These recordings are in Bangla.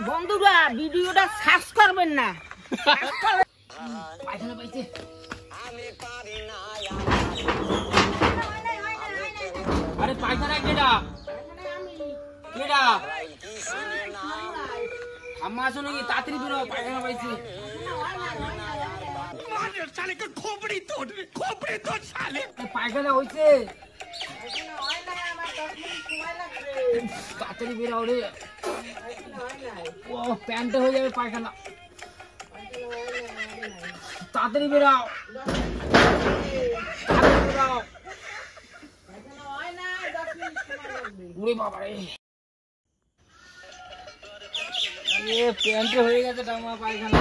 বন্ধুরা ভিডিওটা সার্চ করবেন না। পায়খানা পাইছে। আরে পায়খানা কেডা? কেডা? আম্মা আসো নাকি? তাড়াতাড়ি বেরো, পায়খানা পাইছে। পায়খানা হয়েছে, তাড়াতাড়ি বেরাও রে। ও প্যান্টে হয়ে যাবে পায়খানা, তাড়াতাড়ি বেরাও। উড়ে বাবা রে, প্যান্টে হয়ে গেছে ডামা পায়খানা,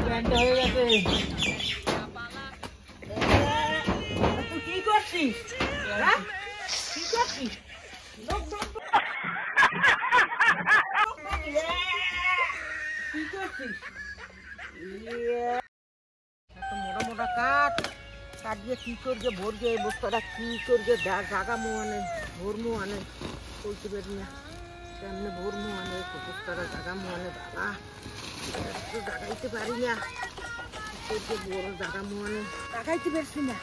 প্যান্টে হয়ে গেছে। তুই কি করছিস? কি করছিস? কি করছিস? মোটা মোটা কাঠ দিয়ে কি করবে ভরবে, এই বস্তাটা কি করবে? জাগা মোয়ানে ভরমু আনে বলতে পারি না, কেমনে ভরমু আনে বস্তাটা জাগা মোয়ানে। বাবা একটু জাগাইতে পারি না, বড় জাগা মোয়ানে জাগাইতে পারছি না,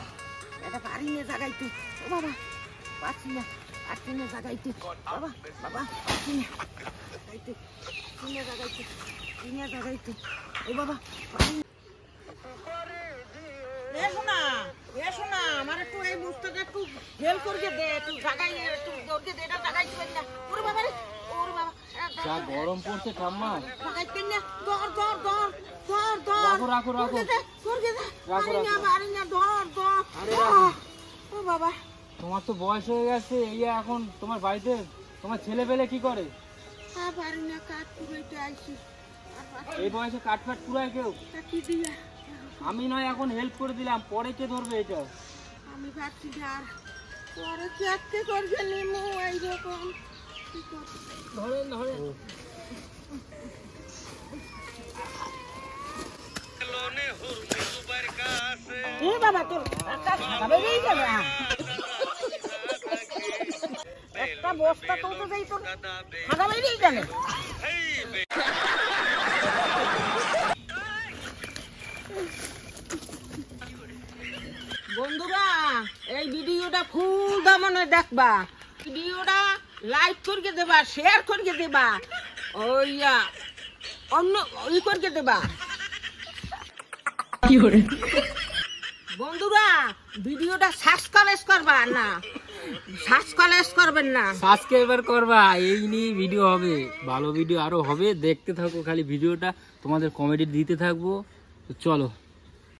এটা পারি না জাগাইতে। ও বাবা পারছি না, পারছি না জাগাইতে। বাবা বাবা পারছি না জাগাইতে, জাগাইতে। ও বাবা পারি না। শোনা আমার একটু এই বস্তাটা একটু হেল্প করে দে, একটু জাগাই, একটু দৌড়কে দে, এটা জাগাইতে পারি না। ওরে বাবা রে, ওরে বাবা যা গরম পড়ছে ঠাম্মা, জাগাইতে না। ধর ধর ধর ধর ধর, রাখো রাখো রাখো, করকে দে, পারি না, ধর ধর। ও বাবা তোমার তো বয়স হয়ে গেছে, এই এখন তোমার বাড়িতে তোমার ছেলে পেলে কি করে? পারি না, কাঠ কুড়াইতে আইছি। এই বয়সে কাঠ ফাট কুড়ায় কেউ? কি দিয়া আমি নয় এখন হেল্প করে দিলাম, পরে কে ধরবে এটা? আমি ভাবছি আর পরে কে করবে নিমু এইরকম। ধরেন ধরেন, এ বাবা তোর একটা বেরিয়ে যাবে, একটা বস্তা তো যাই তোর সাদা বেরিয়ে যাবে। বন্ধুরা এই ভিডিওটা ফুল দামনে দেখবা, ভিডিওটা লাইক করে দেবা, শেয়ার করে দেবা, ওইয়া অন্য ই করে দেবা। কি করে বন্ধুরা ভিডিওটা সাবস্ক্রাইব করবা না, সাবস্ক্রাইব করবেন না, সাবস্ক্রাইবার করবা। এই নিয়ে ভিডিও হবে, ভালো ভিডিও আরো হবে, দেখতে থাকো খালি ভিডিওটা, তোমাদের কমেডি দিতে থাকবো। তো চলো।